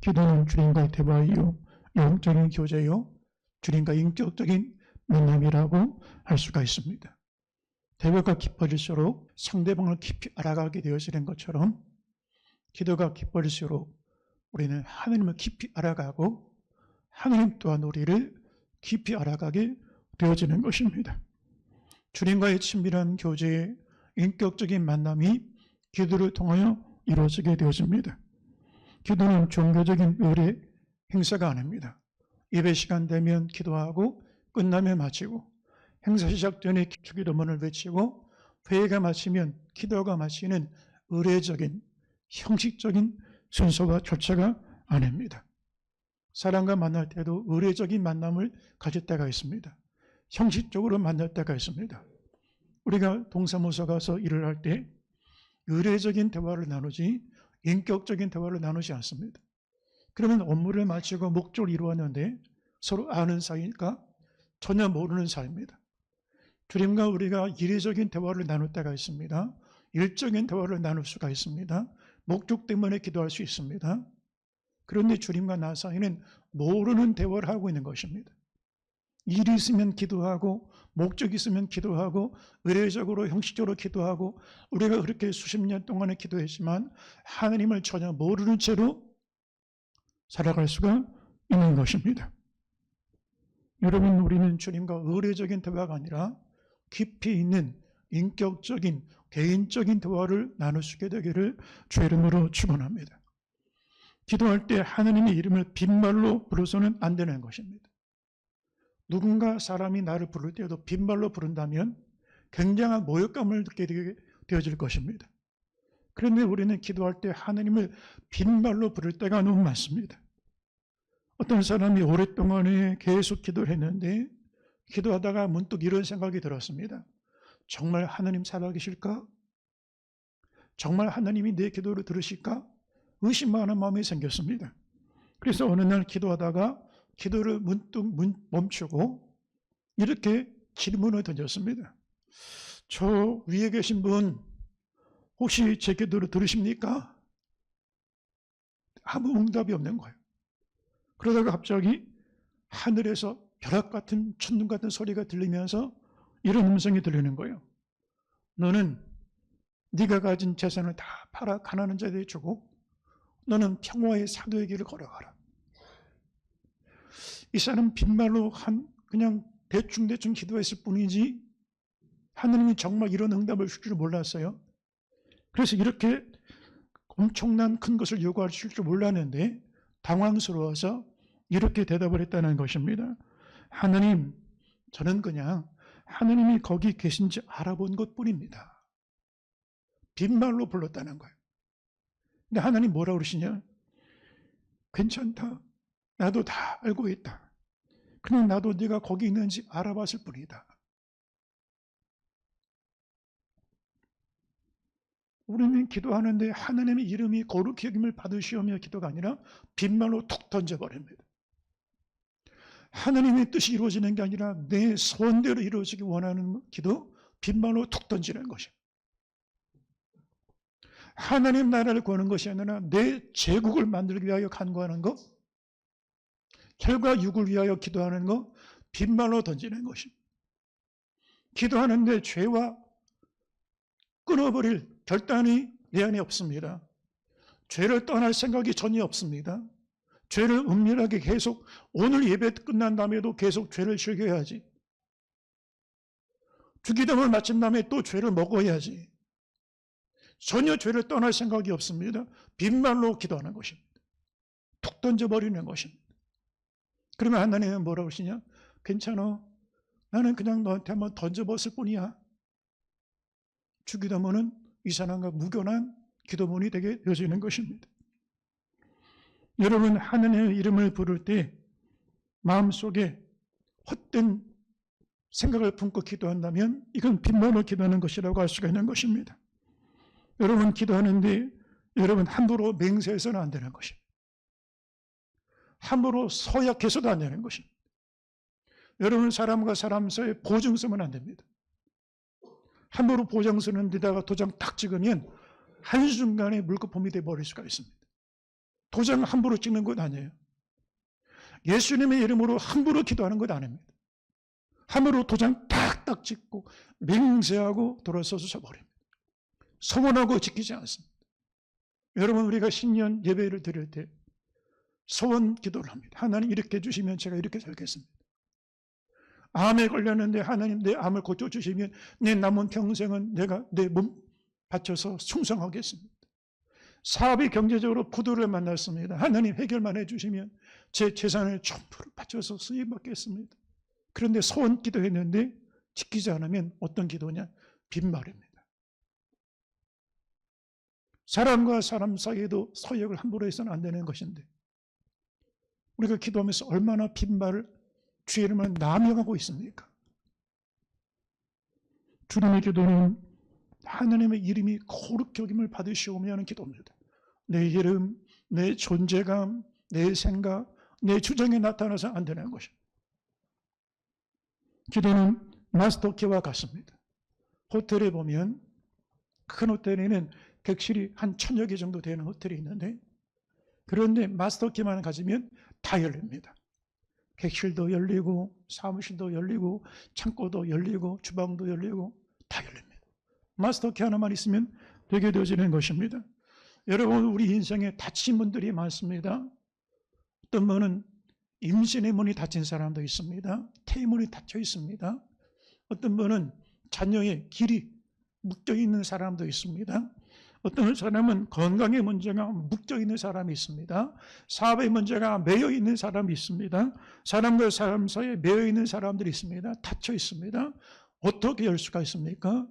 기도는 주님과의 대화이요, 영적인 교제요, 주님과 인격적인 만남이라고 할 수가 있습니다. 대화가 깊어질수록 상대방을 깊이 알아가게 되어지는 것처럼 기도가 깊어질수록 우리는 하나님을 깊이 알아가고 하나님 또한 우리를 깊이 알아가게 되어지는 것입니다. 주님과의 친밀한 교제, 인격적인 만남이 기도를 통하여 이루어지게 되어집니다. 기도는 종교적인 의례 행사가 아닙니다. 예배 시간 되면 기도하고 끝나면 마치고, 행사 시작 전에 주기도문을 외치고 회의가 마치면 기도가 마치는 의례적인 형식적인 순서와 절차가 아닙니다. 사람과 만날 때도 의례적인 만남을 가질 때가 있습니다. 형식적으로 만날 때가 있습니다. 우리가 동사무소 가서 일을 할 때 의례적인 대화를 나누지 인격적인 대화를 나누지 않습니다. 그러면 업무를 마치고 목적을 이루었는데 서로 아는 사이니까 전혀 모르는 사이입니다. 주님과 우리가 이례적인 대화를 나눌 때가 있습니다. 일적인 대화를 나눌 수가 있습니다. 목적 때문에 기도할 수 있습니다. 그런데 주님과 나 사이는 모르는 대화를 하고 있는 것입니다. 일이 있으면 기도하고 목적이 있으면 기도하고 의례적으로 형식적으로 기도하고 우리가 그렇게 수십 년 동안에 기도했지만 하나님을 전혀 모르는 채로 살아갈 수가 있는 것입니다. 여러분, 우리는 주님과 의례적인 대화가 아니라 깊이 있는 인격적인 개인적인 대화를 나눌 수 있게 되기를 주의 이름으로 축원합니다. 기도할 때 하나님의 이름을 빈말로 부르서는 안 되는 것입니다. 누군가 사람이 나를 부를 때도 빈말로 부른다면 굉장한 모욕감을 느끼게 되어질 것입니다. 그런데 우리는 기도할 때 하나님을 빈말로 부를 때가 너무 많습니다. 어떤 사람이 오랫동안에 계속 기도를 했는데 기도하다가 문득 이런 생각이 들었습니다. 정말 하나님 살아계실까? 정말 하나님이 내 기도를 들으실까? 의심하는 마음이 생겼습니다. 그래서 어느 날 기도하다가 기도를 문득 멈추고 이렇게 질문을 던졌습니다. 저 위에 계신 분 혹시 제 기도를 들으십니까? 아무 응답이 없는 거예요. 그러다가 갑자기 하늘에서 벼락 같은 천둥 같은 소리가 들리면서 이런 음성이 들리는 거예요. 너는 네가 가진 재산을 다 팔아 가난한 자들에게 주고 너는 평화의 사도의 길을 걸어가라. 이 사람 빈말로 그냥 대충 기도했을 뿐이지 하나님이 정말 이런 응답을 줄 줄 몰랐어요. 그래서 이렇게 엄청난 큰 것을 요구하실 줄 몰랐는데 당황스러워서 이렇게 대답을 했다는 것입니다. 하나님, 저는 그냥 하나님이 거기 계신지 알아본 것뿐입니다. 빈말로 불렀다는 거예요. 근데 하나님 뭐라 그러시냐? 괜찮다. 나도 다 알고 있다. 그냥 나도 네가 거기 있는지 알아봤을 뿐이다. 우리는 기도하는데 하나님의 이름이 거룩히 여김을 받으시오며 기도가 아니라 빈말로 툭 던져버립니다. 하나님의 뜻이 이루어지는 게 아니라 내 소원대로 이루어지기 원하는 기도, 빈말로 툭 던지는 것입니다. 하나님 나라를 구하는 것이 아니라 내 제국을 만들기 위하여 간구하는 것, 혈과 육을 위하여 기도하는 것, 빈말로 던지는 것입니다. 기도하는데 죄와 끊어버릴 결단이 내 안에 없습니다. 죄를 떠날 생각이 전혀 없습니다. 죄를 은밀하게 계속 오늘 예배 끝난 다음에도 계속 죄를 즐겨야지. 주기도문을 마친 다음에 또 죄를 먹어야지. 전혀 죄를 떠날 생각이 없습니다. 빈말로 기도하는 것입니다. 툭 던져버리는 것입니다. 그러면 하나님은 뭐라고 하시냐? 괜찮아. 나는 그냥 너한테 한번 던져봤을 뿐이야. 주기도문은 이 사람과 무견한 기도문이 되게 되어지는 것입니다. 여러분, 하나님의 이름을 부를 때 마음속에 헛된 생각을 품고 기도한다면 이건 빈말로 기도하는 것이라고 할 수가 있는 것입니다. 여러분, 기도하는데 여러분 함부로 맹세해서는 안 되는 것입니다. 함부로 서약해서도 안 되는 것입니다. 여러분, 사람과 사람 사이에 보증 쓰면 안 됩니다. 함부로 보장 쓰는 데다가 도장 딱 찍으면 한순간에 물거품이 되어버릴 수가 있습니다. 도장 함부로 찍는 것 아니에요. 예수님의 이름으로 함부로 기도하는 것 아닙니다. 함부로 도장 딱딱 찍고 맹세하고 돌아서서 저버립니다. 소원하고 지키지 않습니다. 여러분, 우리가 신년 예배를 드릴 때 소원 기도를 합니다. 하나님 이렇게 해주시면 제가 이렇게 살겠습니다. 암에 걸렸는데 하나님 내 암을 고쳐주시면 내 남은 평생은 내가 내 몸 바쳐서 충성하겠습니다. 사업이 경제적으로 부도를 만났습니다. 하나님 해결만 해주시면 제 재산을 전부를 바쳐서 수입받겠습니다. 그런데 소원 기도했는데 지키지 않으면 어떤 기도냐? 빈말입니다. 사람과 사람 사이에도 서역을 함부로 해서는 안 되는 것인데 우리가 기도하면서 얼마나 빈말을 주의 이름을 남용하고 있습니까? 주님의 기도는 하나님의 이름이 거룩히 여김을 받으시오며 하는 기도입니다. 내 이름, 내 존재감, 내 생각, 내 주장에 나타나서 안 되는 것입니다. 기도는 마스터키와 같습니다. 호텔에 보면 큰 호텔에는 객실이 한 1000여 개 정도 되는 호텔이 있는데 그런데 마스터키만 가지면 다 열립니다. 객실도 열리고 사무실도 열리고 창고도 열리고 주방도 열리고 다 열립니다. 마스터키 하나만 있으면 되게 되어지는 것입니다. 여러분, 우리 인생에 닫힌 분들이 많습니다. 어떤 분은 임신의 문이 닫힌 사람도 있습니다. 태문이 닫혀 있습니다. 어떤 분은 자녀의 길이 묶여 있는 사람도 있습니다. 어떤 사람은 건강의 문제가 묶여 있는 사람이 있습니다. 사업의 문제가 매여 있는 사람이 있습니다. 사람과 사람 사이에 매여 있는 사람들이 있습니다. 닫혀 있습니다. 어떻게 열 수가 있습니까?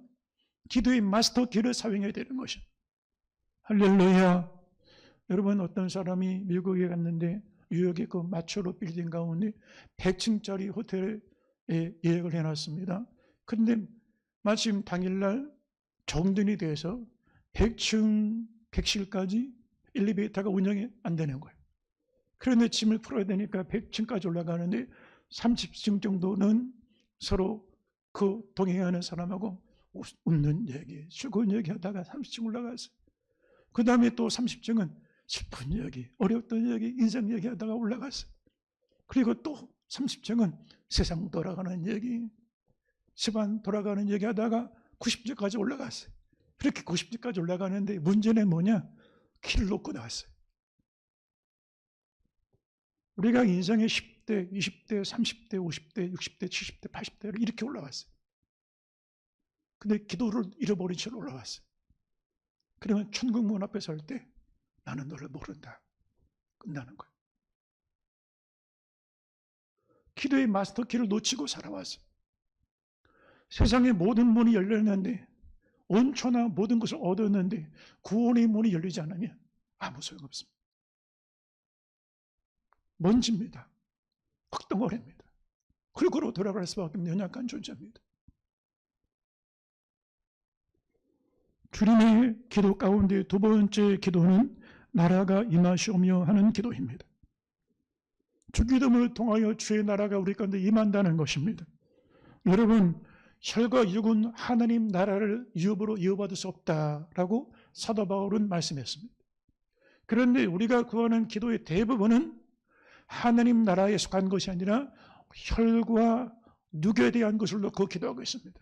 기도의 마스터 키를 사용해야 되는 것입니다. 할렐루야. 여러분, 어떤 사람이 미국에 갔는데 뉴욕의 그 마초로 빌딩 가운데 100층짜리 호텔에 예약을 해놨습니다. 그런데 마침 당일날 정전이 돼서 100층 객실까지 엘리베이터가 운영이 안 되는 거예요. 그런데 짐을 풀어야 되니까 100층까지 올라가는데 30층 정도는 서로 그 동행하는 사람하고 웃는 얘기, 즐거운 얘기 하다가 30층 올라갔어요. 그 다음에 또 30층은 슬픈 얘기, 어려웠던 얘기, 인생 얘기 하다가 올라갔어요. 그리고 또 30층은 세상 돌아가는 얘기, 집안 돌아가는 얘기 하다가 90층까지 올라갔어요. 그렇게 90층까지 올라가는데 문제는 뭐냐? 키를 놓고 나왔어요. 우리가 인생의 10대, 20대, 30대, 50대, 60대, 70대, 80대로 이렇게 올라갔어요. 근데 기도를 잃어버린 채로 올라갔어요. 그러면 천국문 앞에 설 때 나는 너를 모른다. 끝나는 거예요. 기도의 마스터키를 놓치고 살아왔어요. 세상의 모든 문이 열렸는데 온천하 모든 것을 얻었는데 구원의 문이 열리지 않으면 아무 소용없습니다. 먼지입니다. 흙덩어리입니다. 흙으로 돌아갈 수밖에 없는 연약한 존재입니다. 주님의 기도 가운데 두 번째 기도는 나라가 임하시오며 하는 기도입니다. 주기도문을 통하여 주의 나라가 우리 가운데 임한다는 것입니다. 여러분, 혈과 육은 하나님 나라를 유업으로 이어받을 수 없다라고 사도 바울은 말씀했습니다. 그런데 우리가 구하는 기도의 대부분은 하나님 나라에 속한 것이 아니라 혈과 육에 대한 것을 놓고 기도하고 있습니다.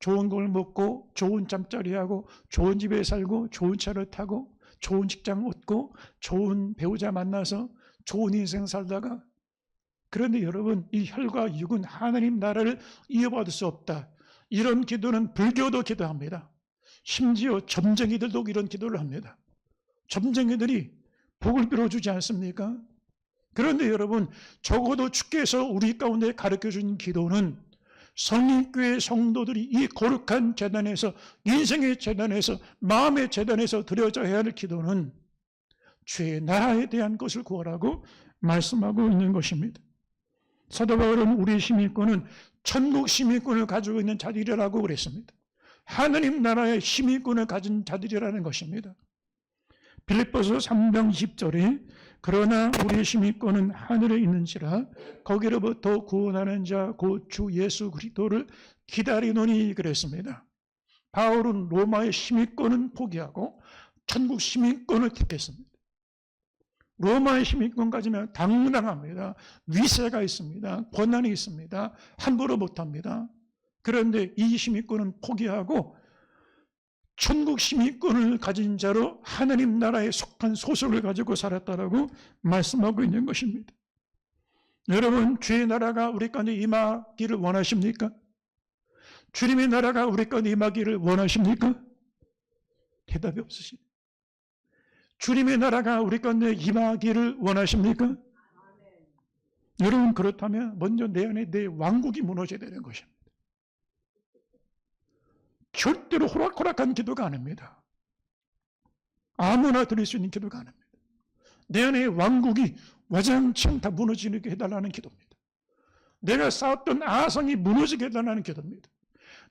좋은 걸 먹고 좋은 잠자리하고 좋은 집에 살고 좋은 차를 타고 좋은 직장 얻고 좋은 배우자 만나서 좋은 인생 살다가, 그런데 여러분, 이 혈과 육은 하나님 나라를 이어받을 수 없다. 이런 기도는 불교도 기도합니다. 심지어 점쟁이들도 이런 기도를 합니다. 점쟁이들이 복을 빌어주지 않습니까? 그런데 여러분, 적어도 주께서 우리 가운데 가르쳐준 기도는 성인교회 성도들이 이 거룩한 재단에서, 인생의 재단에서, 마음의 재단에서 드려져야 할 기도는 주의 나라에 대한 것을 구하라고 말씀하고 있는 것입니다. 사도 바울은 우리의 시민권은 천국 시민권을 가지고 있는 자들이라고 그랬습니다. 하나님 나라의 시민권을 가진 자들이라는 것입니다. 빌립보서 3장 20절에 그러나 우리의 시민권은 하늘에 있는지라 거기로부터 구원하는 자 곧 주 예수 그리스도를 기다리노니 그랬습니다. 바울은 로마의 시민권은 포기하고 천국 시민권을 택했습니다. 로마의 시민권 가지면 당당합니다. 위세가 있습니다. 권한이 있습니다. 함부로 못합니다. 그런데 이 시민권은 포기하고 천국 시민권을 가진 자로 하나님 나라에 속한 소속을 가지고 살았다라고 말씀하고 있는 것입니다. 여러분, 주의 나라가 우리 가운데 임하기를 원하십니까? 주님의 나라가 우리 가운데 임하기를 원하십니까? 대답이 없으십니다. 주님의 나라가 우리 가운데 임하기를 원하십니까? 여러분, 그렇다면 먼저 내 안에 내 왕국이 무너져야 되는 것입니다. 절대로 호락호락한 기도가 아닙니다. 아무나 드릴 수 있는 기도가 아닙니다. 내 안에 왕국이 와장창 다 무너지게 해달라는 기도입니다. 내가 쌓았던 아성이 무너지게 해달라는 기도입니다.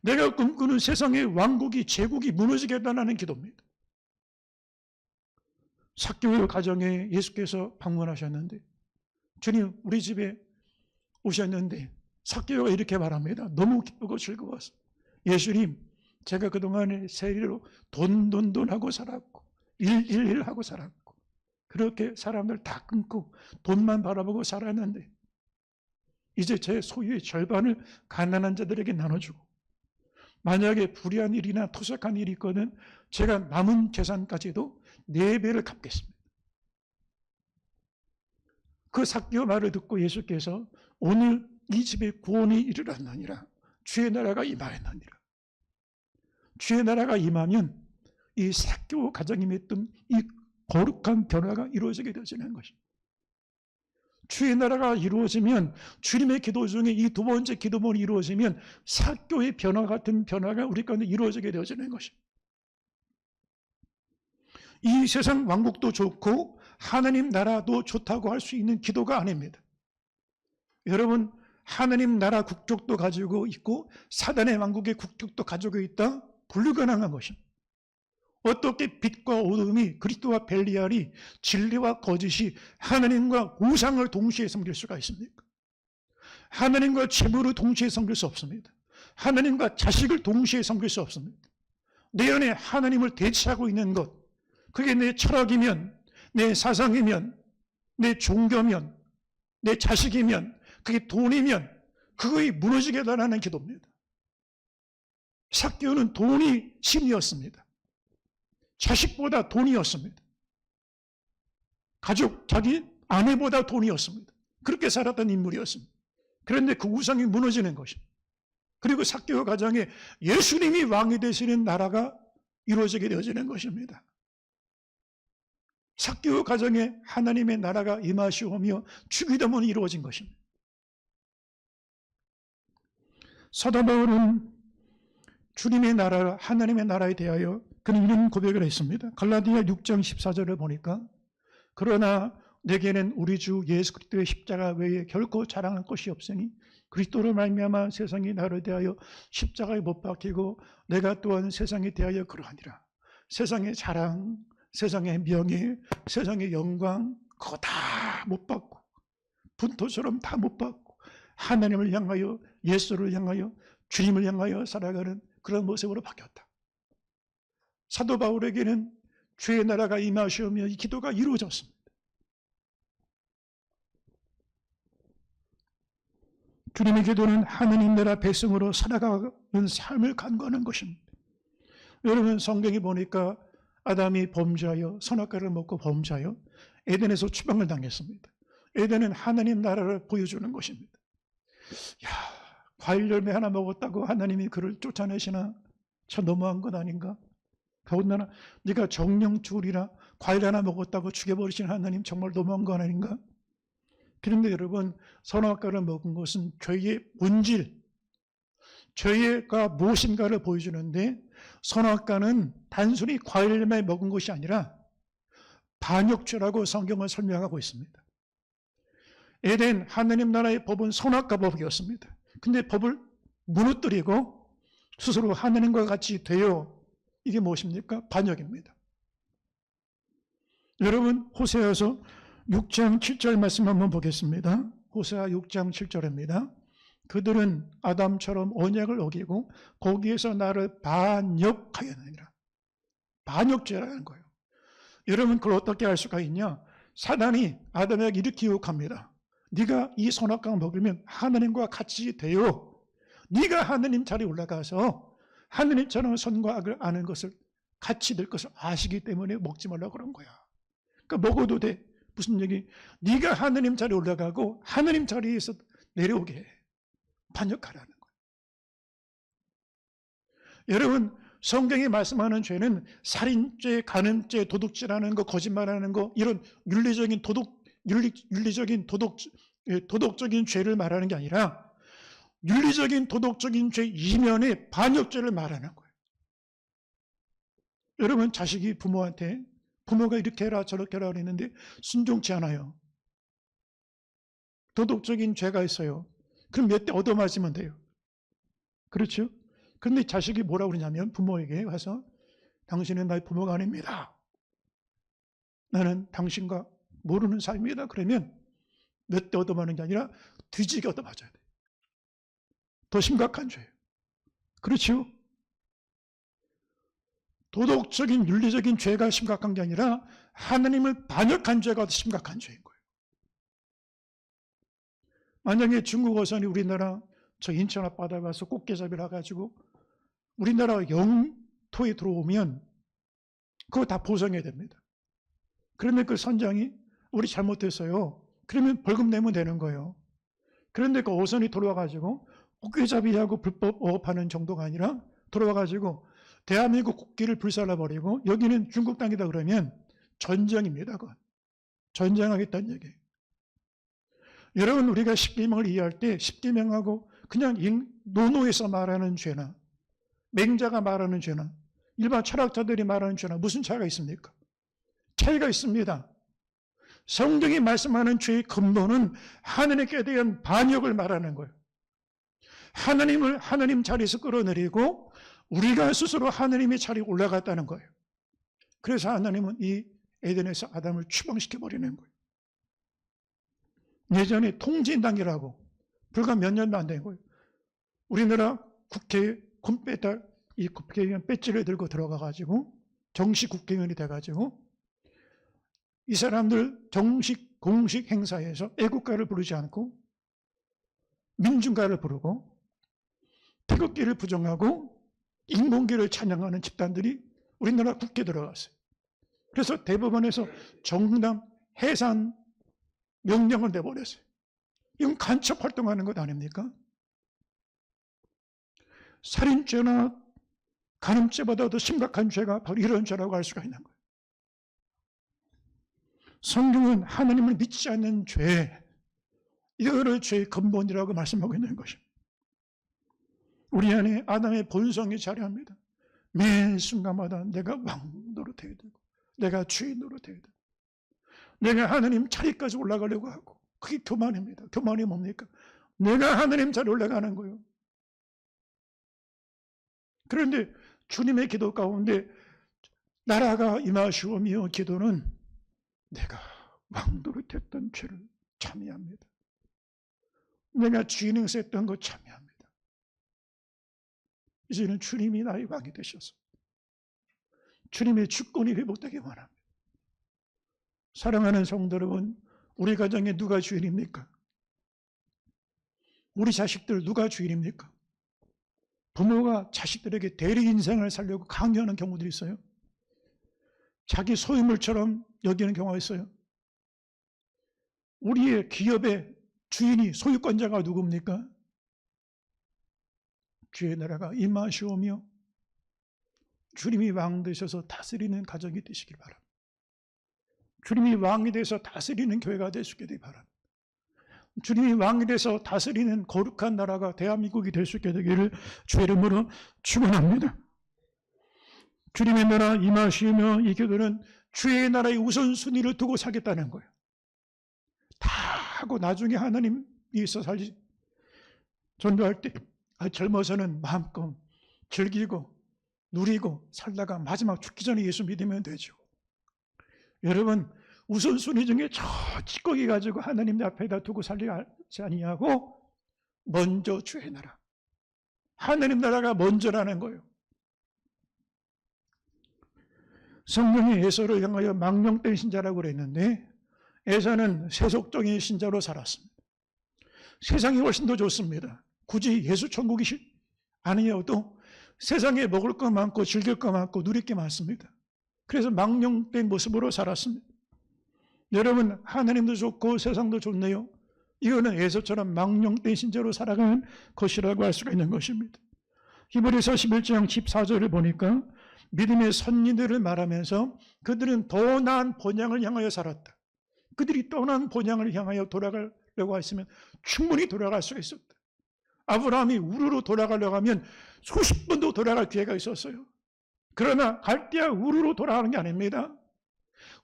내가 꿈꾸는 세상의 왕국이 제국이 무너지게 해달라는 기도입니다. 삭개오 가정에 예수께서 방문하셨는데, 주님 우리 집에 오셨는데 삭개오가 이렇게 말합니다. 너무 기쁘고 즐거웠어. 예수님, 제가 그동안에 세리로 돈 하고 살았고 일 하고 살았고 그렇게 사람들 다 끊고 돈만 바라보고 살았는데 이제 제 소유의 절반을 가난한 자들에게 나눠주고, 만약에 불의한 일이나 토색한 일이 있거든 제가 남은 재산까지도 4배를 갚겠습니다. 그 삭개오 말을 듣고 예수께서 오늘 이 집에 구원이 이르렀느니라, 주의 나라가 임하였느니라. 주의 나라가 임하면 이 삭개오 가정이 맺던 이 거룩한 변화가 이루어지게 되어지는 것입니다. 주의 나라가 이루어지면, 주님의 기도 중에 이 두 번째 기도문이 이루어지면 삭개오의 변화 같은 변화가 우리 가운데 이루어지게 되어지는 것입니다. 이 세상 왕국도 좋고 하나님 나라도 좋다고 할 수 있는 기도가 아닙니다. 여러분, 하나님 나라 국적도 가지고 있고 사단의 왕국의 국적도 가지고 있다? 불가능한 것입니다. 어떻게 빛과 어둠이, 그리스도와 벨리알이, 진리와 거짓이 하나님과 우상을 동시에 섬길 수가 있습니까? 하나님과 재물을 동시에 섬길 수 없습니다. 하나님과 자식을 동시에 섬길 수 없습니다. 내 안에 하나님을 대체하고 있는 것, 그게 내 철학이면, 내 사상이면, 내 종교면, 내 자식이면, 그게 돈이면 그거에 무너지게 해달라는 기도입니다. 삭개오는 돈이 신이었습니다. 자식보다 돈이었습니다. 가족, 자기 아내보다 돈이었습니다. 그렇게 살았던 인물이었습니다. 그런데 그 우상이 무너지는 것입니다. 그리고 삭개오 가정에 예수님이 왕이 되시는 나라가 이루어지게 되어지는 것입니다. 삭개오 가정에 하나님의 나라가 임하시오며 주기도문이 이루어진 것입니다. 사도 바울은 주님의 나라, 하나님의 나라에 대하여 그는 이런 고백을 했습니다. 갈라디아 6장 14절을 보니까, 그러나 내게는 우리 주 예수 그리스도의 십자가 외에 결코 자랑할 것이 없으니 그리스도로 말미암아 세상이 나를 대하여 십자가에 못 박히고 내가 또한 세상에 대하여 그러하니라. 세상의 자랑, 세상의 명예, 세상의 영광, 그거 다 못 받고 분토처럼 다 못 받고 하나님을 향하여, 예수를 향하여, 주님을 향하여 살아가는 그런 모습으로 바뀌었다. 사도 바울에게는 주의 나라가 임하시오며 이 기도가 이루어졌습니다. 주님의 기도는 하나님 나라 백성으로 살아가는 삶을 간구하는 것입니다. 여러분, 성경에 보니까 아담이 범죄하여 선악과를 먹고 범죄하여 에덴에서 추방을 당했습니다. 에덴은 하나님 나라를 보여주는 것입니다. 야, 과일 열매 하나 먹었다고 하나님이 그를 쫓아내시나? 참 너무한 것 아닌가? 더군다나 네가 정령줄이라 과일 하나 먹었다고 죽여버리신 하나님 정말 너무한 것 아닌가? 그런데 여러분, 선악과를 먹은 것은 죄의 본질, 죄가 무엇인가를 보여주는데, 선악과는 단순히 과일 열매 먹은 것이 아니라 반역죄라고 성경은 설명하고 있습니다. 에덴 하나님 나라의 법은 선악과 법이었습니다. 근데 법을 무너뜨리고 스스로 하나님과 같이 되어, 이게 무엇입니까? 반역입니다. 여러분, 호세아서 6장 7절 말씀 한번 보겠습니다. 호세아 6장 7절입니다. 그들은 아담처럼 언약을 어기고 거기에서 나를 반역하였느니라. 반역죄라는 거예요. 여러분, 그걸 어떻게 알 수가 있냐? 사단이 아담에게 이렇게 유혹합니다. 네가 이 선악과를 먹으면 하나님과 같이 돼요. 네가 하나님 자리에 올라가서 하나님처럼 선과 악을 아는 것을 같이 될 것을 아시기 때문에 먹지 말라고 그런 거야. 그러니까 먹어도 돼. 무슨 얘기? 네가 하나님 자리에 올라가고 하나님 자리에서 내려오게 해. 반역하라는 거예요. 여러분, 성경이 말씀하는 죄는 살인죄, 간음죄, 도둑질하는 거, 거짓말하는 거, 이런 윤리적인 도덕적인 죄를 말하는 게 아니라 윤리적인 도덕적인 죄 이면에 반역죄를 말하는 거예요. 여러분, 자식이 부모한테 부모가 이렇게 해라 저렇게 해라 그랬는데 순종치 않아요. 도덕적인 죄가 있어요. 그럼 몇 대 얻어맞으면 돼요. 그렇죠? 그런데 자식이 뭐라고 그러냐면 부모에게 가서 당신은 나의 부모가 아닙니다. 나는 당신과 모르는 사이입니다. 그러면 몇 대 얻어맞는 게 아니라 뒤지게 얻어맞아야 돼요. 더 심각한 죄예요. 그렇죠? 도덕적인 윤리적인 죄가 심각한 게 아니라 하나님을 반역한 죄가 더 심각한 죄인 거예요. 만약에 중국 어선이 우리나라 저 인천 앞바다 가서 꽃게잡이를 해가지고 우리나라 영토에 들어오면 그거 다 보상해야 됩니다. 그러면 그 선장이 우리 잘못했어요. 그러면 벌금 내면 되는 거예요. 그런데 그 어선이 들어와가지고 꽃게잡이하고 불법 어업하는 정도가 아니라 들어와가지고 대한민국 국기를 불살라버리고 여기는 중국 땅이다 그러면 전쟁입니다. 그건. 전쟁하겠다는 얘기예요. 여러분, 우리가 십계명을 이해할 때 십계명하고 그냥 논어에서 말하는 죄나 맹자가 말하는 죄나 일반 철학자들이 말하는 죄나 무슨 차이가 있습니까? 차이가 있습니다. 성경이 말씀하는 죄의 근본은 하나님께 대한 반역을 말하는 거예요. 하나님을 하나님 자리에서 끌어내리고 우리가 스스로 하나님의 자리에 올라갔다는 거예요. 그래서 하나님은 이 에덴에서 아담을 추방시켜버리는 거예요. 예전에 통진당이라고 불과 몇 년도 안 된 거예요. 우리나라 국회에 군배달 이 국회의원 배지를 들고 들어가가지고 정식 국회의원이 돼가지고 이 사람들 정식 공식 행사에서 애국가를 부르지 않고 민중가를 부르고 태극기를 부정하고 인공기를 찬양하는 집단들이 우리나라 국회에 들어갔어요. 그래서 대법원에서 정당 해산 명령을 내버렸어요. 이건 간첩 활동하는 것 아닙니까? 살인죄나 간음죄보다 더 심각한 죄가 바로 이런 죄라고 할 수가 있는 거예요. 성경은 하나님을 믿지 않는 죄, 이거를 죄의 근본이라고 말씀하고 있는 것입니다. 우리 안에 아담의 본성이 자리합니다. 매 순간마다 내가 왕 노릇해야 되고 내가 주인 노릇해야 되고 내가 하나님 자리까지 올라가려고 하고 그게 교만입니다. 교만이 뭡니까? 내가 하나님 자리에 올라가는 거예요. 그런데 주님의 기도 가운데 나라가 임하시오며 기도는 내가 왕 노릇했던 죄를 참여합니다. 내가 주인 행세했던 거 참여합니다. 이제는 주님이 나의 왕이 되셔서 주님의 주권이 회복되기 원합니다. 사랑하는 성도 여러분, 우리 가정에 누가 주인입니까? 우리 자식들 누가 주인입니까? 부모가 자식들에게 대리 인생을 살려고 강요하는 경우들이 있어요. 자기 소유물처럼 여기는 경우가 있어요. 우리의 기업의 주인이 소유권자가 누굽니까? 주의 나라가 임하시오며 주님이 왕 되셔서 다스리는 가정이 되시길 바랍니다. 주님이 왕이 돼서 다스리는 교회가 될 수 있게 되길 바랍니다. 주님이 왕이 돼서 다스리는 거룩한 나라가 대한민국이 될 수 있게 되기를 주의 이름으로 축원합니다. 주님의 나라 임하시며 이 기도는 주의 나라의 우선순위를 두고 살겠다는 거예요. 다 하고 나중에 하나님 위해서 살지. 전도할 때 젊어서는 마음껏 즐기고 누리고 살다가 마지막 죽기 전에 예수 믿으면 되죠. 여러분, 우선순위 중에 저 찌꺼기 가지고 하나님 앞에다 두고 살지 아니하고 먼저 주의 나라, 하나님 나라가 먼저라는 거예요. 성경이 예수를 향하여 망령된 신자라고 그랬는데 에사는 세속적인 신자로 살았습니다. 세상이 훨씬 더 좋습니다. 굳이 예수 천국이 아니어도 세상에 먹을 거 많고 즐길 거 많고 누릴 게 많습니다. 그래서 망령된 모습으로 살았습니다. 여러분, 하나님도 좋고 세상도 좋네요. 이거는 에서처럼 망령된 신자로 살아가는 것이라고 할 수가 있는 것입니다. 히브리서 11장 14절을 보니까 믿음의 선인들을 말하면서 그들은 더 나은 본향을 향하여 살았다. 그들이 떠난 본향을 향하여 돌아가려고 했으면 충분히 돌아갈 수가 있었다. 아브라함이 우르로 돌아가려고 하면 수십 번도 돌아갈 기회가 있었어요. 그러나 갈대아 우르로 돌아가는 게 아닙니다.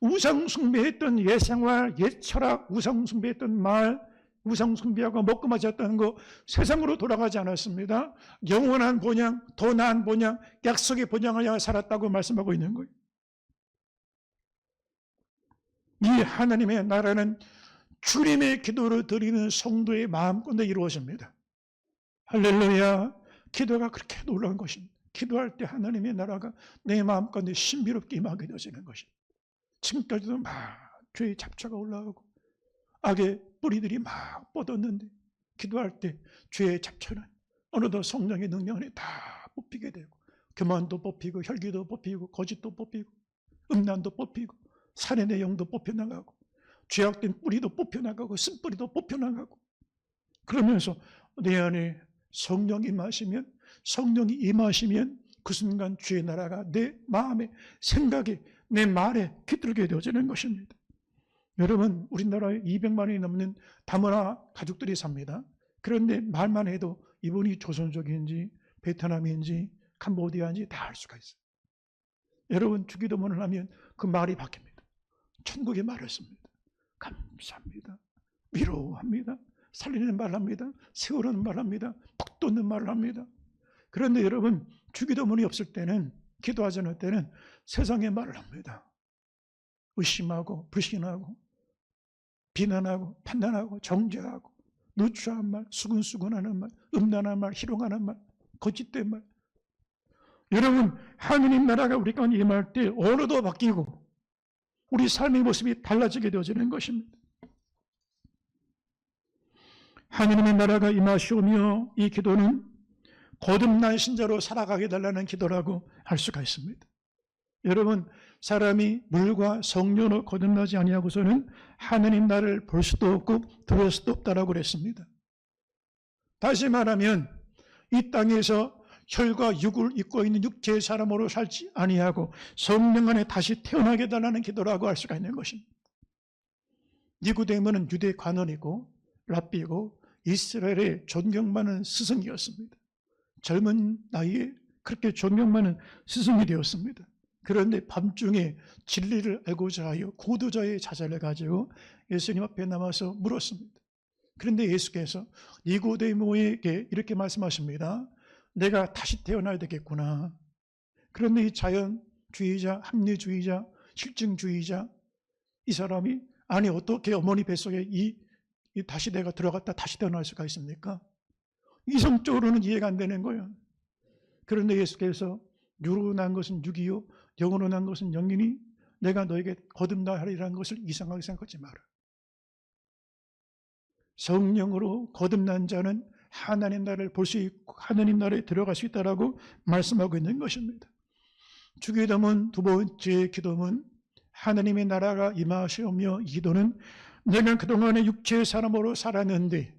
우상숭배했던 옛생활, 옛철학, 우상숭배했던 말, 우상숭배하고 먹고 마셨다는 거 세상으로 돌아가지 않았습니다. 영원한 본향, 더 나은 본향, 약속의 본향을 향해 살았다고 말씀하고 있는 거예요. 이 하나님의 나라는 주님의 기도를 드리는 성도의 마음껏 이루어집니다. 할렐루야. 기도가 그렇게 놀라운 것입니다. 기도할 때 하나님의 나라가 내 마음껏 신비롭게 임하게 되어지는 것입니다. 지금까지도 막 죄의 잡초가 올라오고 악의 뿌리들이 막 뻗었는데 기도할 때 죄의 잡초는 어느덧 성령의 능력 안에 다 뽑히게 되고 교만도 뽑히고 혈기도 뽑히고 거짓도 뽑히고 음란도 뽑히고 살인의 영도 뽑혀나가고 죄악된 뿌리도 뽑혀나가고 쓴뿌리도 뽑혀나가고 그러면서 내 안에 성령이 임하시면 그 순간 주의 나라가 내 마음에 생각에 내 말에 깃들게 되어지는 것입니다. 여러분, 우리나라에 200만이 넘는 다문화 가족들이 삽니다. 그런데 말만 해도 이분이 조선족인지 베트남인지 캄보디아인지 다 알 수가 있어요. 여러분, 주기도문을 하면 그 말이 바뀝니다. 천국의 말을 씁니다. 감사합니다. 위로합니다. 살리는 말을 합니다. 세우는 말을 합니다. 푹 돋는 말을 합니다. 그런데 여러분, 주기도문이 없을 때는, 기도하지 않을 때는 세상의 말을 합니다. 의심하고 불신하고 비난하고 판단하고 정죄하고 누추한 말, 수근수근하는 말, 음란한 말, 희롱하는 말, 거짓된 말. 여러분, 하느님 나라가 우리 가운데 임할 때 언어도 바뀌고 우리 삶의 모습이 달라지게 되어지는 것입니다. 하느님의 나라가 임하시오며 이 기도는 거듭난 신자로 살아가게 달라는 기도라고 할 수가 있습니다. 여러분, 사람이 물과 성령으로 거듭나지 아니하고서는 하느님 나라를 볼 수도 없고 들을 수도 없다라고 그랬습니다. 다시 말하면 이 땅에서 혈과 육을 입고 있는 육체의 사람으로 살지 아니하고 성령 안에 다시 태어나게 달라는 기도라고 할 수가 있는 것입니다. 니고데모는 유대 관원이고 랍비고 이스라엘의 존경받는 스승이었습니다. 젊은 나이에 그렇게 존경받는 스승이 되었습니다. 그런데 밤중에 진리를 알고자 하여 고도자의 자세를 가지고 예수님 앞에 나와서 물었습니다. 그런데 예수께서 니고데모에게 이렇게 말씀하십니다. 내가 다시 태어나야 되겠구나. 그런데 이 자연주의자, 합리주의자, 실증주의자 이 사람이 아니 어떻게 어머니 뱃속에 이 다시 내가 들어갔다 다시 태어날 수가 있습니까? 이성적으로는 이해가 안 되는 거예요. 그런데 예수께서 육으로 난 것은 육이요 영으로 난 것은 영이니 내가 너에게 거듭나 하리라는 것을 이상하게 생각하지 마라. 성령으로 거듭난 자는 하나님 나라를 볼 수 있고 하나님 나라에 들어갈 수 있다라고 말씀하고 있는 것입니다. 주기도문 두 번째 기도문 하나님의 나라가 임하시오며 이 기도는 내가 그동안에 육체의 사람으로 살았는데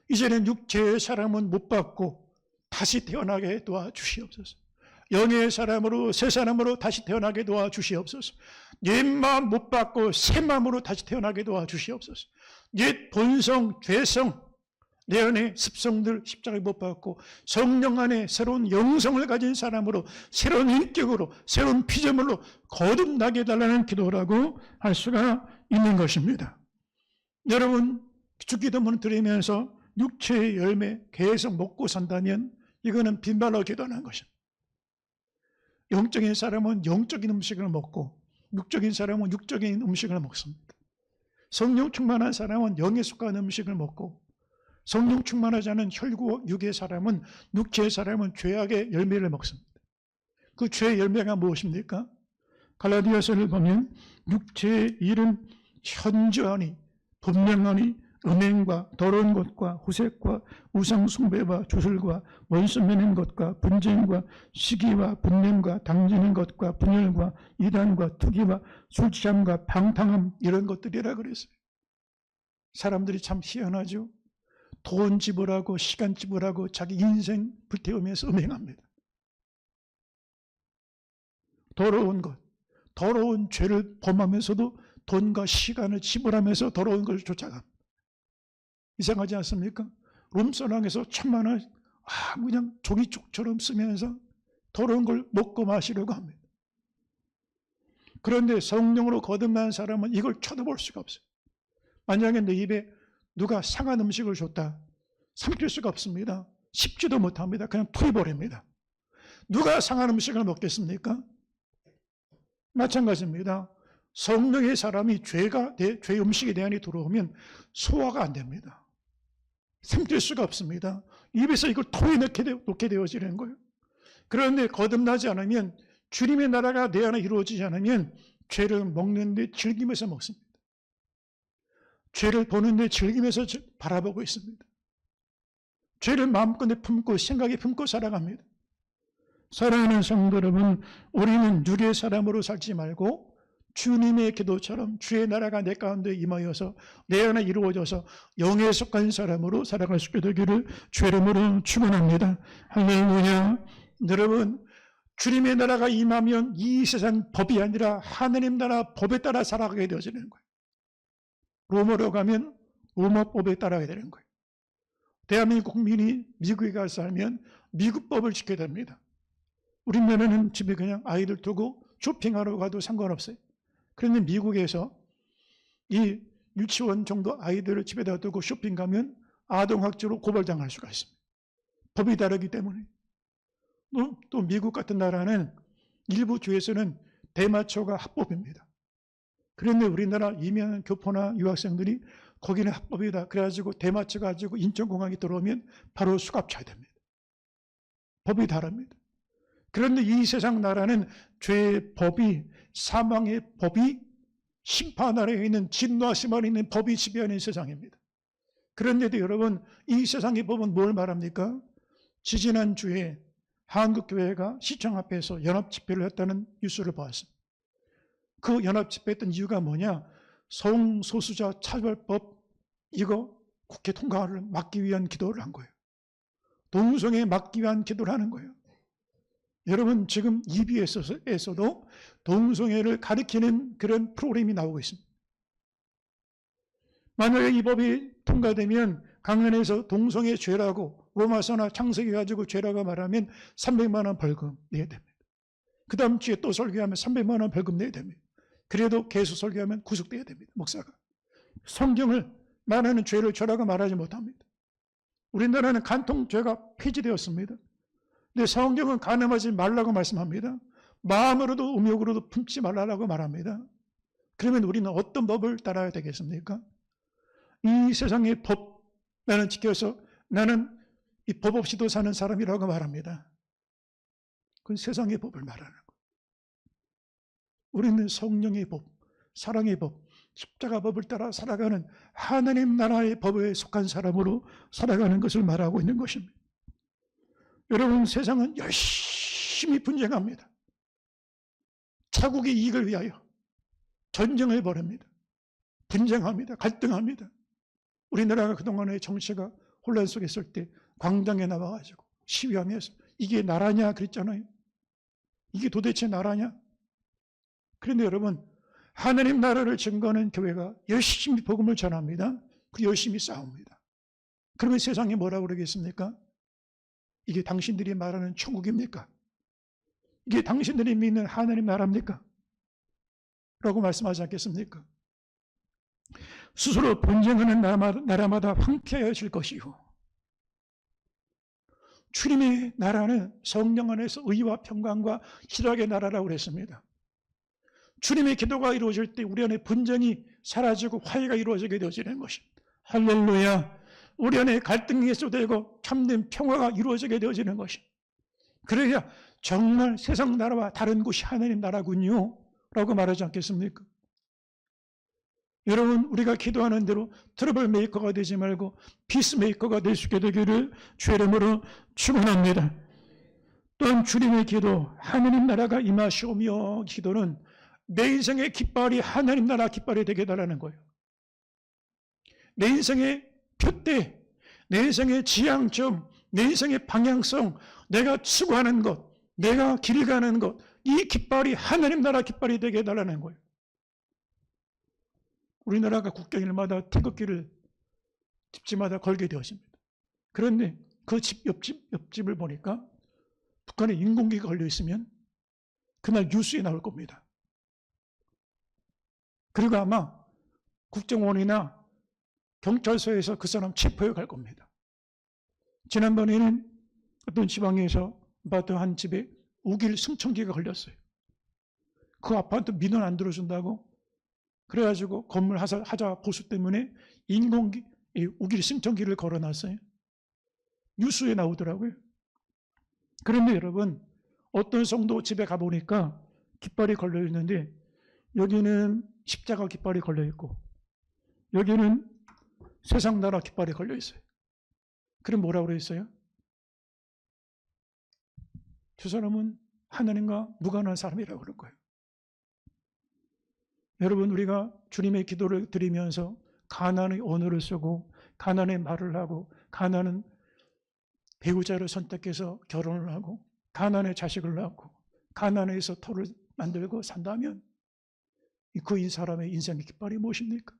이제는 육체의 사람은 못 받고 다시 태어나게 도와주시옵소서. 영의 사람으로 새 사람으로 다시 태어나게 도와주시옵소서. 옛 마음 못 받고 새 마음으로 다시 태어나게 도와주시옵소서. 옛 본성, 죄성, 내 안에 습성들 십자가에 못 받고 성령 안에 새로운 영성을 가진 사람으로 새로운 인격으로 새로운 피조물로 거듭나게 해달라는 기도라고 할 수가 있는 것입니다. 여러분, 주기도문을 드리면서 육체의 열매 계속 먹고 산다면 이거는 빈말로 기도하는 것입니다. 영적인 사람은 영적인 음식을 먹고 육적인 사람은 육적인 음식을 먹습니다. 성령 충만한 사람은 영에 속한 음식을 먹고 성령 충만하지 않은 혈구 육의 사람은 육체의 사람은 죄악의 열매를 먹습니다. 그 죄의 열매가 무엇입니까? 갈라디아서를 보면 육체의 일은 현저하니 분명하니 음행과 더러운 것과 후색과 우상 숭배와 주술과 원수 맺는 것과 분쟁과 시기와 분냄과 당지는 것과 분열과 이단과 투기와 술 취함과 방탕함, 이런 것들이라 그랬어요. 사람들이 참 희한하죠. 돈 지불하고 시간 지불하고 자기 인생 불태우면서 음행합니다. 더러운 것, 더러운 죄를 범하면서도 돈과 시간을 지불하면서 더러운 것을 쫓아갑니다. 이상하지 않습니까? 룸사랑에서 1,000만 원 그냥 종이쪽처럼 쓰면서 더러운 걸 먹고 마시려고 합니다. 그런데 성령으로 거듭난 사람은 이걸 쳐다볼 수가 없어요. 만약에 내 입에 누가 상한 음식을 줬다, 삼킬 수가 없습니다. 씹지도 못합니다. 그냥 토해버립니다. 누가 상한 음식을 먹겠습니까? 마찬가지입니다. 성령의 사람이 죄 음식에 대한이 들어오면 소화가 안 됩니다. 삼킬 수가 없습니다. 입에서 이걸 토해놓게 되어지는 거예요. 그런데 거듭나지 않으면, 주님의 나라가 내 안에 이루어지지 않으면 죄를 먹는데 즐기면서 먹습니다. 죄를 보는데 즐기면서 바라보고 있습니다. 죄를 마음껏 품고 생각에 품고 살아갑니다. 사랑하는 성도 여러분, 우리는 유리의 사람으로 살지 말고 주님의 기도처럼 주의 나라가 내 가운데 임하여서 내 안에 이루어져서 영에 속한 사람으로 살아갈 수 있게 되기를 주의 이름으로 축원합니다. 할렐루야. 여러분, 주님의 나라가 임하면 이 세상 법이 아니라 하느님 나라 법에 따라 살아가게 되어지는 거예요. 로마로 가면 로마법에 따라가게 되는 거예요. 대한민국 국민이 미국에 가서 살면 미국 법을 지켜야 됩니다. 우리나라는 집에 그냥 아이들 두고 쇼핑하러 가도 상관없어요. 그런데 미국에서 이 유치원 정도 아이들을 집에다 두고 쇼핑 가면 아동학대로 고발당할 수가 있습니다. 법이 다르기 때문에. 또 미국 같은 나라는 일부 주에서는 대마초가 합법입니다. 그런데 우리나라 이민 교포나 유학생들이 거기는 합법이다 그래가지고 대마초 가지고 인천공항에 들어오면 바로 수갑 차야 됩니다. 법이 다릅니다. 그런데 이 세상 나라는 죄의 법이, 사망의 법이, 심판 아래에 있는 진노하심 안에 있는 법이 지배하는 세상입니다. 그런데도 여러분, 이 세상의 법은 뭘 말합니까? 지지난주에 한국교회가 시청 앞에서 연합집회를 했다는 뉴스를 보았습니다. 그 연합집회했던 이유가 뭐냐? 성소수자 차별법, 이거 국회 통과를 막기 위한 기도를 한 거예요. 동성애 막기 위한 기도를 하는 거예요. 여러분, 지금 EBS에서도 동성애를 가리키는 그런 프로그램이 나오고 있습니다. 만약에 이 법이 통과되면 강연에서 동성애 죄라고 로마서나 창세기 가지고 죄라고 말하면 300만 원 벌금 내야 됩니다. 그 다음 주에 또 설교하면 300만 원 벌금 내야 됩니다. 그래도 계속 설교하면 구속돼야 됩니다. 목사가. 성경을 말하는 죄를 죄라고 말하지 못합니다. 우리나라는 간통죄가 폐지되었습니다. 근데 성경은 간음하지 말라고 말씀합니다. 마음으로도 음욕으로도 품지 말라고 말합니다. 그러면 우리는 어떤 법을 따라야 되겠습니까? 이 세상의 법 나는 지켜서 나는 이 법 없이도 사는 사람이라고 말합니다. 그건 세상의 법을 말하는 거예요. 우리는 성령의 법, 사랑의 법, 십자가 법을 따라 살아가는 하나님 나라의 법에 속한 사람으로 살아가는 것을 말하고 있는 것입니다. 여러분, 세상은 열심히 분쟁합니다. 자국의 이익을 위하여 전쟁을 벌입니다. 분쟁합니다. 갈등합니다. 우리나라가 그동안의 정치가 혼란 속에 있을 때 광장에 나와가지고 시위하면서 이게 나라냐 그랬잖아요. 이게 도대체 나라냐? 그런데 여러분, 하나님 나라를 증거하는 교회가 열심히 복음을 전합니다. 그리고 열심히 싸웁니다. 그러면 세상이 뭐라고 그러겠습니까? 이게 당신들이 말하는 천국입니까? 이게 당신들이 믿는 하나님 나라입니까? 라고 말씀하지 않겠습니까? 스스로 분쟁하는 나라마다 황폐해질 것이요, 주님의 나라는 성령 안에서 의와 평강과 희락의 나라라고 그랬습니다. 주님의 기도가 이루어질 때 우리 안에 분쟁이 사라지고 화해가 이루어지게 되어지는 것입니다. 할렐루야. 우리 안에 갈등이 해소되고 참된 평화가 이루어지게 되어지는 것입니다. 그래야 정말 세상 나라와 다른 곳이 하나님 나라군요 라고 말하지 않겠습니까? 여러분, 우리가 기도하는 대로 트러블 메이커가 되지 말고 피스메이커가 될 수 있게 되기를 주의 이름으로 축원합니다. 또한 주님의 기도, 하나님 나라가 임하시오며 기도는 내 인생의 깃발이 하나님 나라 깃발이 되게 해달라는 거예요. 내 인생의 표대, 내 인생의 지향점, 내 인생의 방향성, 내가 추구하는 것, 내가 길 가는 것, 이 깃발이 하나님 나라 깃발이 되게 해달라는 거예요. 우리나라가 국경일마다 태극기를 집집마다 걸게 되었습니다. 그런데 그 집 옆집을 보니까 북한에 인공기가 걸려 있으면 그날 뉴스에 나올 겁니다. 그리고 아마 국정원이나 경찰서에서 그 사람 체포해 갈 겁니다. 지난번에는 어떤 지방에서 아파트 한 집에 우길 승천기가 걸렸어요. 그 아파트 민원 안 들어준다고 그래가지고 건물 하자 보수 때문에 인공기, 우길 승천기를 걸어놨어요. 뉴스에 나오더라고요. 그런데 여러분, 어떤 성도 집에 가보니까 깃발이 걸려있는데 여기는 십자가 깃발이 걸려있고 여기는 세상 나라 깃발이 걸려있어요. 그럼 뭐라고 그랬어요? 저 사람은 하나님과 무관한 사람이라고 그럴 거예요. 여러분, 우리가 주님의 기도를 드리면서 가난의 언어를 쓰고 가난의 말을 하고 가난은 배우자를 선택해서 결혼을 하고 가난의 자식을 낳고 가난에서 터를 만들고 산다면 그 사람의 인생의 깃발이 무엇입니까?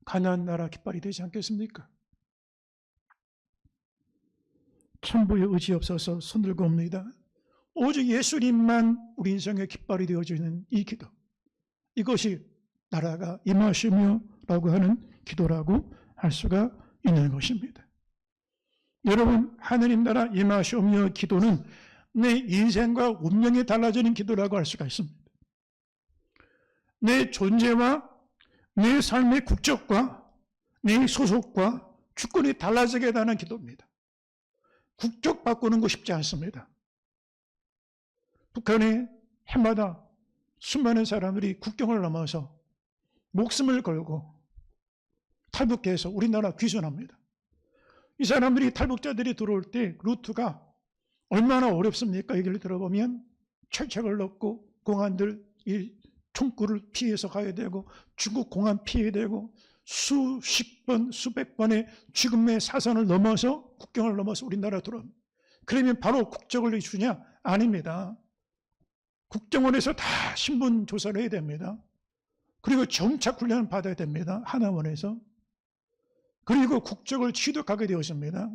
가나안 나라 깃발이 되지 않겠습니까? 천부의 의지 없어서 손들고 옵니다. 오직 예수님만 우리 인생의 깃발이 되어지는 이 기도, 이것이 나라가 임하시며 라고 하는 기도라고 할 수가 있는 것입니다. 여러분, 하나님 나라 임하시며 기도는 내 인생과 운명이 달라지는 기도라고 할 수가 있습니다. 내 존재와 내 삶의 국적과 내 소속과 주권이 달라지게 되는 기도입니다. 국적 바꾸는 거 쉽지 않습니다. 북한에 해마다 수많은 사람들이 국경을 넘어서 목숨을 걸고 탈북해서 우리나라 귀순합니다. 이 사람들이 탈북자들이 들어올 때 루트가 얼마나 어렵습니까? 얘기를 들어보면 철책을 넣고 공안들 이 총구를 피해서 가야 되고 중국 공안 피해야 되고 수십 번, 수백 번의 죽음의 사선을 넘어서 국경을 넘어서 우리나라 들어옵니다. 그러면 바로 국적을 주냐? 아닙니다. 국정원에서 다 신분 조사를 해야 됩니다. 그리고 정착 훈련을 받아야 됩니다. 하나원에서. 그리고 국적을 취득하게 되었습니다.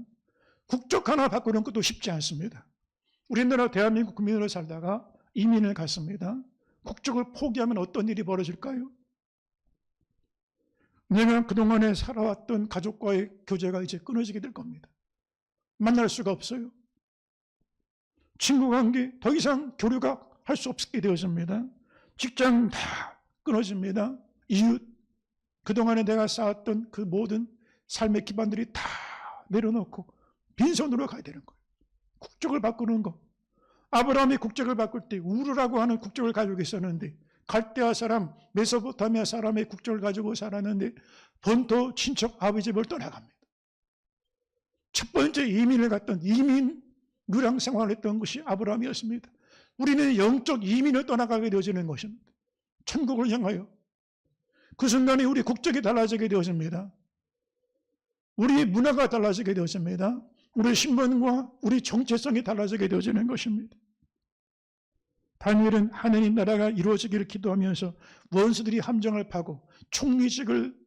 국적 하나 바꾸는 것도 쉽지 않습니다. 우리나라 대한민국 국민으로 살다가 이민을 갔습니다. 국적을 포기하면 어떤 일이 벌어질까요? 내가 그동안에 살아왔던 가족과의 교제가 이제 끊어지게 될 겁니다. 만날 수가 없어요. 친구 관계 더 이상 교류가 할 수 없게 되었습니다. 직장 다 끊어집니다. 이웃, 그동안에 내가 쌓았던 그 모든 삶의 기반들이 다 내려놓고 빈손으로 가야 되는 거예요. 국적을 바꾸는 거. 아브라함이 국적을 바꿀 때 우르라고 하는 국적을 가지고 있었는데 갈대아 사람, 메소포타미아 사람의 국적을 가지고 살았는데 본토 친척 아버지 집을 떠나갑니다. 첫 번째 이민을 갔던 이민 누랑 생활을 했던 것이 아브라함이었습니다. 우리는 영적 이민을 떠나가게 되어지는 것입니다. 천국을 향하여. 그 순간에 우리 국적이 달라지게 되었습니다. 우리의 문화가 달라지게 되었습니다. 우리의 신분과 우리 정체성이 달라지게 되어지는 것입니다. 다니엘은 하나님 나라가 이루어지기를 기도하면서 원수들이 함정을 파고 총리직을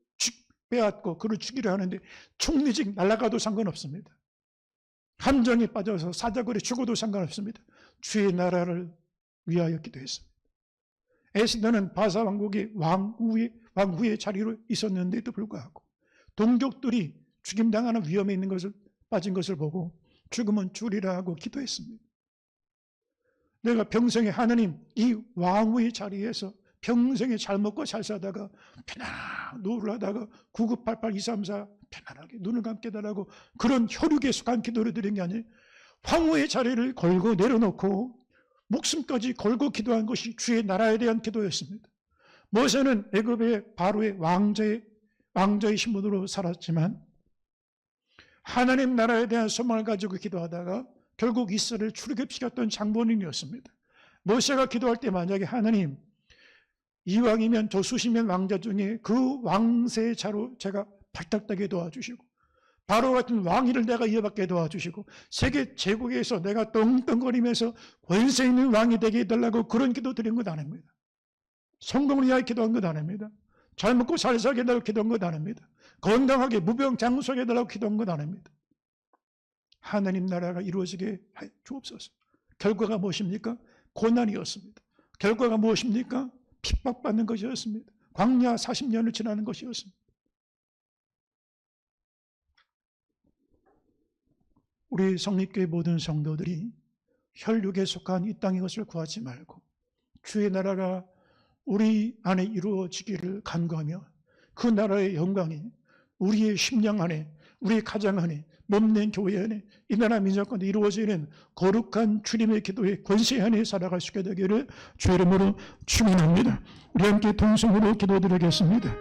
빼앗고 그를 죽이려 하는데 총리직 날아가도 상관없습니다. 함정에 빠져서 사자굴에 죽어도 상관없습니다. 주의 나라를 위하여 기도했습니다. 에스더는 바사 왕국의 왕후의 자리로 있었는데도 불구하고 동족들이 죽임당하는 위험에 있는 것을 빠진 것을 보고 죽으면 주리라 하고 기도했습니다. 내가 평생에 하나님 이 왕후의 자리에서 평생에 잘 먹고 잘 사다가 편안하게 노를 하다가 9988 234 편안하게 눈을 감게 달라고 그런 혈육에 속한 기도를 드린 게 아니에요. 황후의 자리를 걸고 내려놓고 목숨까지 걸고 기도한 것이 주의 나라에 대한 기도였습니다. 모세는 애굽의 바로의 왕자의 신분으로 살았지만 하나님 나라에 대한 소망을 가지고 기도하다가 결국 이스라엘을 출애굽시켰던 장본인이었습니다. 모세가 기도할 때 만약에 하나님, 이왕이면 저 수십 명 왕자 중에 그 왕세의 자로 제가 발탁되게 도와주시고 바로 같은 왕위를 내가 이어받게 도와주시고 세계 제국에서 내가 떵떵거리면서 권세 있는 왕이 되게 해달라고 그런 기도 드린 것 아닙니다. 성공을 위하여 기도한 것 아닙니다. 잘 먹고 잘 살게 해달라고 기도한 것 아닙니다. 건강하게 무병장수하게 해달라고 기도한 것 아닙니다. 하나님 나라가 이루어지게 주옵소서. 결과가 무엇입니까? 고난이었습니다. 결과가 무엇입니까? 핍박받는 것이었습니다. 광야 40년을 지나는 것이었습니다. 우리 성립교회 모든 성도들이 혈육에 속한 이 땅의 것을 구하지 말고 주의 나라가 우리 안에 이루어지기를 간구하며 그 나라의 영광이 우리의 심령 안에, 우리 가정 안에, 몸낸 교회 안에, 이 나라 민족 가운데 이루어지는 거룩한 주님의 기도의 권세 안에 살아갈 수 있게 되기를 주의 이름으로 축원합니다. 우리 함께 동성으로 기도드리겠습니다.